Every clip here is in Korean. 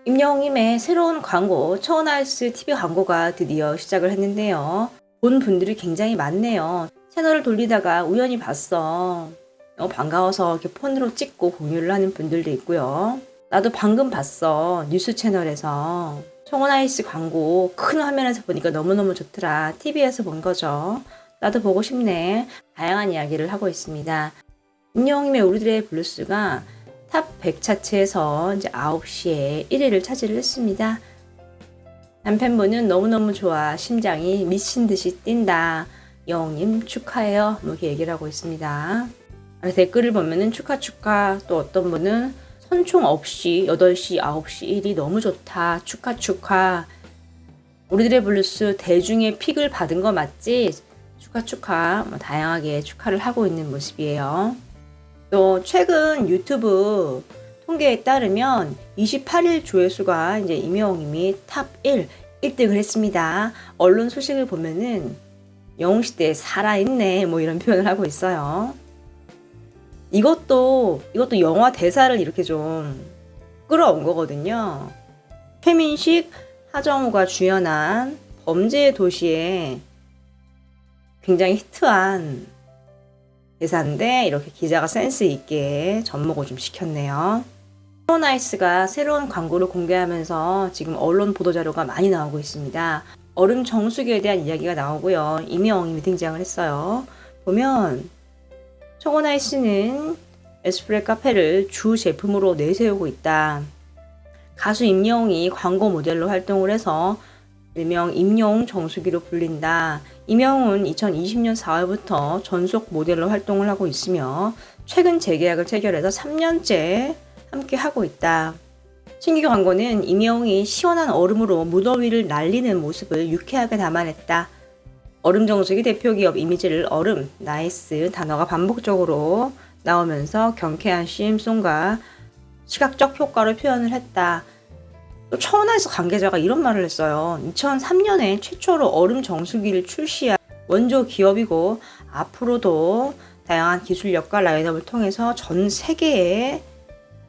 임영웅님의 새로운 광고 청원하우스 TV 광고가 드디어 시작을 했는데요. 본 분들이 굉장히 많네요. 채널을 돌리다가 우연히 봤어. 너무 반가워서 이렇게 폰으로 찍고 공유를 하는 분들도 있고요. 나도 방금 봤어. 뉴스 채널에서 청원하우스 광고 큰 화면에서 보니까 너무너무 좋더라. TV에서 본 거죠. 나도 보고 싶네. 다양한 이야기를 하고 있습니다. 임영웅님의 우리들의 블루스가 탑 100 차트에서 이제 9시에 1위를 차지를 했습니다. 남편분은 너무너무 좋아. 심장이 미친 듯이 뛴다. 영웅님 축하해요. 이렇게 얘기를 하고 있습니다. 댓글을 보면은 축하. 또 어떤 분은 선총 없이 8시, 9시 1위 너무 좋다. 축하. 우리들의 블루스 대중의 픽을 받은 거 맞지? 축하. 다양하게 축하를 하고 있는 모습이에요. 또 최근 유튜브 통계에 따르면 28일 조회수가 이제 임영웅님이 탑 1등을 했습니다. 언론 소식을 보면은 영웅시대에 살아있네 이런 표현을 하고 있어요. 이것도 영화 대사를 이렇게 좀 끌어온 거거든요. 최민식, 하정우가 주연한 범죄의 도시에 굉장히 히트한 대사인데 이렇게 기자가 센스 있게 접목을 좀 시켰네요. 청원하우스가 새로운 광고를 공개하면서 지금 언론 보도자료가 많이 나오고 있습니다. 얼음 정수기에 대한 이야기가 나오고요. 임영웅님이 등장을 했어요. 보면 청원하우스는 에스프레 카페를 주 제품으로 내세우고 있다. 가수 임영웅이 광고 모델로 활동을 해서 일명 임영웅 정수기로 불린다. 임영웅은 2020년 4월부터 전속 모델로 활동을 하고 있으며 최근 재계약을 체결해서 3년째 함께 하고 있다. 신규 광고는 임영웅이 시원한 얼음으로 무더위를 날리는 모습을 유쾌하게 담아냈다. 얼음 정수기 대표 기업 이미지를 얼음, 나이스 단어가 반복적으로 나오면서 경쾌한 CM송과 시각적 효과를 표현을 했다. 또 청원하우스 관계자가 이런 말을 했어요. 2003년에 최초로 얼음 정수기를 출시한 원조 기업이고 앞으로도 다양한 기술력과 라인업을 통해서 전 세계에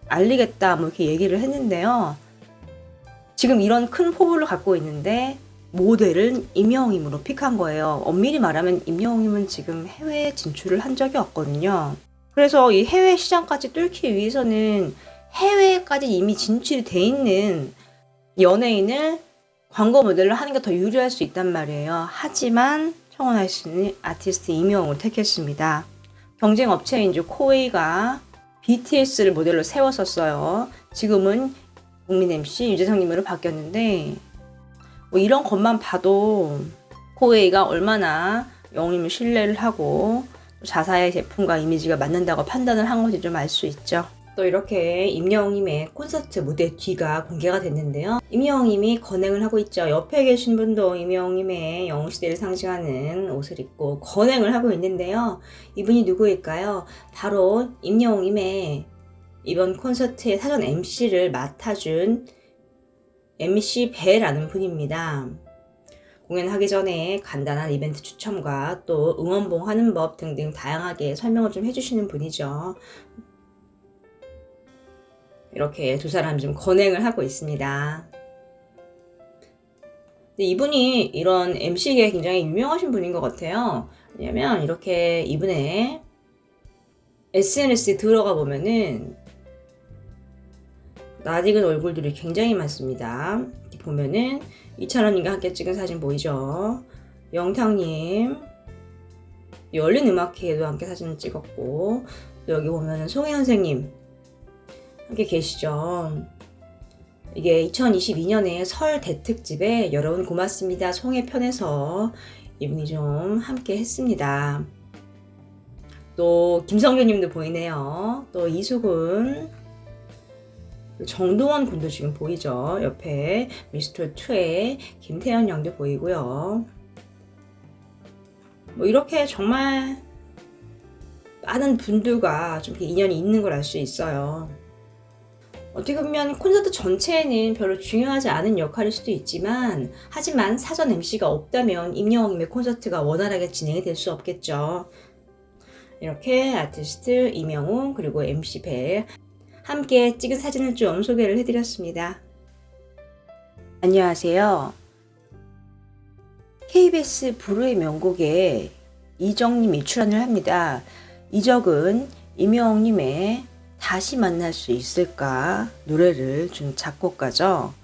알리겠다 이렇게 얘기를 했는데요. 지금 이런 큰 포부를 갖고 있는데 모델은 임영웅님으로 픽한 거예요. 엄밀히 말하면 임영웅님은 지금 해외에 진출을 한 적이 없거든요. 그래서 이 해외 시장까지 뚫기 위해서는 해외까지 이미 진출이 돼 있는 연예인을 광고 모델로 하는 게 더 유리할 수 있단 말이에요. 하지만 청원하우스는 아티스트 임영웅을 택했습니다. 경쟁 업체인 코웨이가 BTS를 모델로 세웠었어요. 지금은 국민 MC 유재석님으로 바뀌었는데 이런 것만 봐도 코웨이가 얼마나 영웅님을 신뢰를 하고 자사의 제품과 이미지가 맞는다고 판단을 한 건지 좀 알 수 있죠. 또 이렇게 임영웅님의 콘서트 무대 뒤가 공개가 됐는데요. 임영웅님이 건행을 하고 있죠. 옆에 계신 분도 임영웅님의 영웅시대를 상징하는 옷을 입고 건행을 하고 있는데요. 이분이 누구일까요? 바로 임영웅님의 이번 콘서트의 사전 MC를 맡아준 MC 배라는 분입니다. 공연하기 전에 간단한 이벤트 추첨과 또 응원봉 하는 법 등등 다양하게 설명을 좀 해주시는 분이죠. 이렇게 두 사람이 좀 건행을 하고 있습니다. 근데 이분이 이런 MC계에 굉장히 유명하신 분인 것 같아요. 왜냐면 이렇게 이분의 SNS에 들어가 보면은 낯익은 얼굴들이 굉장히 많습니다. 이렇게 보면은 이찬원님과 함께 찍은 사진 보이죠? 영탁님, 열린음악회에도 함께 사진을 찍었고 여기 보면은 송혜연 선생님 함께 계시죠. 이게 2022년에 설 대특집에 여러분 고맙습니다 송혜 편에서 이분이 좀 함께 했습니다. 또 김성규님도 보이네요. 또 이수근, 정동원 군도 지금 보이죠. 옆에 미스터2의 김태현 양도 보이고요. 이렇게 정말 많은 분들과 좀 인연이 있는 걸 알 수 있어요. 어떻게 보면 콘서트 전체에는 별로 중요하지 않은 역할일 수도 있지만 하지만 사전 MC가 없다면 임영웅님의 콘서트가 원활하게 진행이 될 수 없겠죠. 이렇게 아티스트 임영웅 그리고 MC 배 함께 찍은 사진을 좀 소개를 해드렸습니다. 안녕하세요. KBS 불후의 명곡에 이적님이 출연을 합니다. 이적은 임영웅님의 다시 만날 수 있을까 노래를 준 작곡가죠.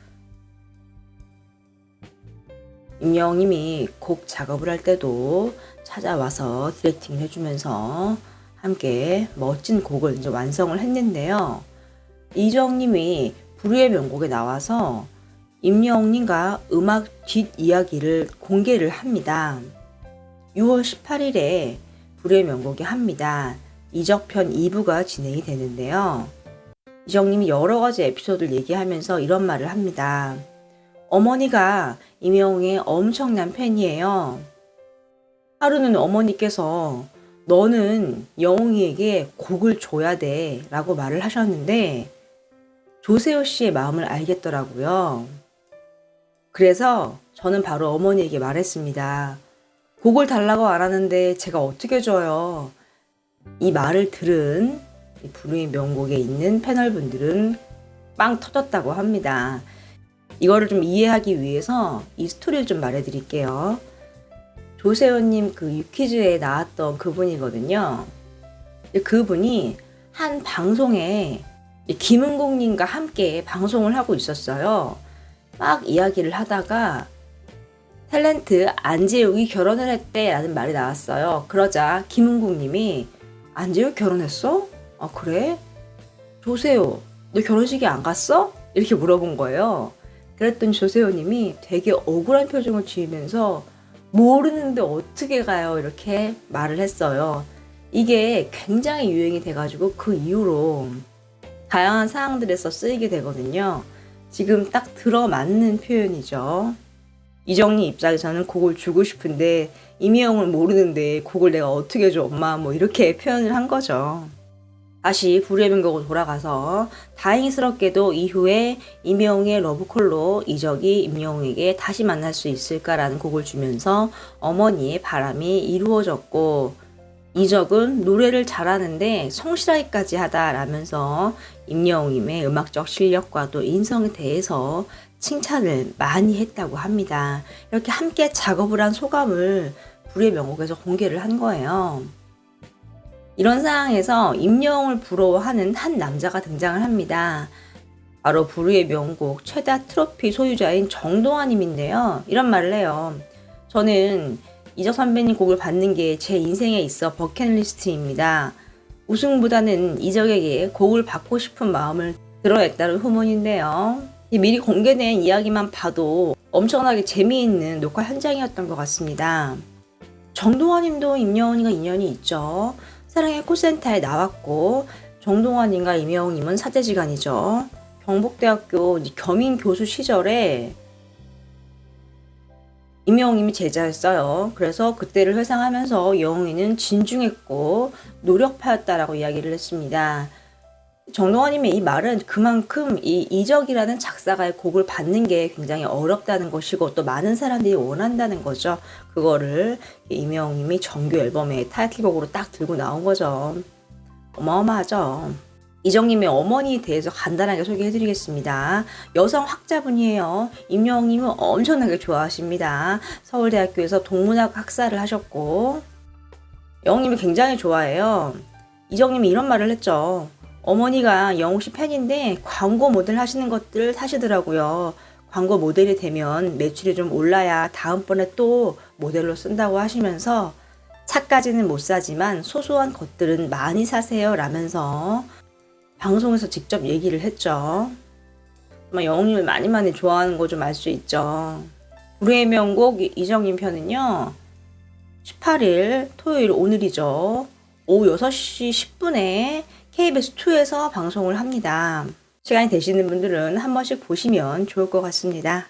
임영웅님이 곡 작업을 할 때도 찾아와서 디렉팅을 해주면서 함께 멋진 곡을 이제 완성을 했는데요. 이적님이 불후의 명곡에 나와서 임영웅님과 음악 뒷이야기를 공개를 합니다. 6월 18일에 불후의 명곡에 합니다. 이적편 2부가 진행이 되는데요. 이적님이 여러 가지 에피소드를 얘기하면서 이런 말을 합니다. 어머니가 임영웅의 엄청난 팬이에요. 하루는 어머니께서 너는 영웅이에게 곡을 줘야 돼 라고 말을 하셨는데 조세호 씨의 마음을 알겠더라고요. 그래서 저는 바로 어머니에게 말했습니다. 곡을 달라고 안 하는데 제가 어떻게 줘요? 이 말을 들은 불후의 명곡에 있는 패널분들은 빵 터졌다고 합니다. 이거를 좀 이해하기 위해서 이 스토리를 좀 말해드릴게요. 조세호님 그 유퀴즈에 나왔던 그분이거든요. 그분이 한 방송에 김은국님과 함께 방송을 하고 있었어요. 막 이야기를 하다가 탤런트 안재욱이 결혼을 했대 라는 말이 나왔어요. 그러자 김은국님이 안재욱 결혼했어? 아 그래? 조세호 너 결혼식에 안 갔어? 이렇게 물어본 거예요. 그랬더니 조세호님이 되게 억울한 표정을 지으면서 모르는데 어떻게 가요? 이렇게 말을 했어요. 이게 굉장히 유행이 돼가지고 그 이후로 다양한 상황들에서 쓰이게 되거든요. 지금 딱 들어맞는 표현이죠. 이정리 입장에서는 곡을 주고 싶은데 임영웅을 모르는데 곡을 내가 어떻게 줘 엄마 뭐 이렇게 표현을 한 거죠. 다시 불후의 명곡으로 돌아가서 다행스럽게도 이후에 임영웅의 러브콜로 이적이 임영웅에게 다시 만날 수 있을까라는 곡을 주면서 어머니의 바람이 이루어졌고 이적은 노래를 잘하는데 성실하기까지 하다라면서 임영웅님의 음악적 실력과 또 인성에 대해서 칭찬을 많이 했다고 합니다. 이렇게 함께 작업을 한 소감을 불후의 명곡에서 공개를 한 거예요. 이런 상황에서 임영웅을 부러워하는 한 남자가 등장을 합니다. 바로 불후의 명곡 최다 트로피 소유자인 정동환님인데요. 이런 말을 해요. 저는 이적 선배님 곡을 받는 게 제 인생에 있어 버킷리스트입니다. 우승보다는 이적에게 곡을 받고 싶은 마음을 드러냈다는 후문인데요. 미리 공개된 이야기만 봐도 엄청나게 재미있는 녹화 현장이었던 것 같습니다. 정동환님도 임영웅님과 인연이 있죠. 사랑의 콜센터에 나왔고 정동환님과 임영웅님은 사제지간이죠. 경북대학교 겸임 교수 시절에 임영웅님이 제자였어요. 그래서 그때를 회상하면서 영웅이는 진중했고 노력파였다라고 이야기를 했습니다. 정동환님의 이 말은 그만큼 이 이적이라는 작사가의 곡을 받는 게 굉장히 어렵다는 것이고 또 많은 사람들이 원한다는 거죠. 그거를 임영웅님이 정규 앨범의 타이틀곡으로 딱 들고 나온 거죠. 어마어마하죠. 이적님의 어머니에 대해서 간단하게 소개해드리겠습니다. 여성 학자분이에요. 임영웅님은 엄청나게 좋아하십니다. 서울대학교에서 동문학 학사를 하셨고 영웅님이 굉장히 좋아해요. 이적님이 이런 말을 했죠. 어머니가 영웅씨 팬인데 광고 모델 하시는 것들 사시더라고요. 광고 모델이 되면 매출이 좀 올라야 다음번에 또 모델로 쓴다고 하시면서 차까지는 못 사지만 소소한 것들은 많이 사세요 라면서 방송에서 직접 얘기를 했죠. 정말 영웅님을 많이 좋아하는 거 좀 알 수 있죠. 불후의 명곡 이정님 편은요. 18일 토요일 오늘이죠. 오후 6시 10분에 KBS2에서 방송을 합니다. 시간이 되시는 분들은 한 번씩 보시면 좋을 것 같습니다.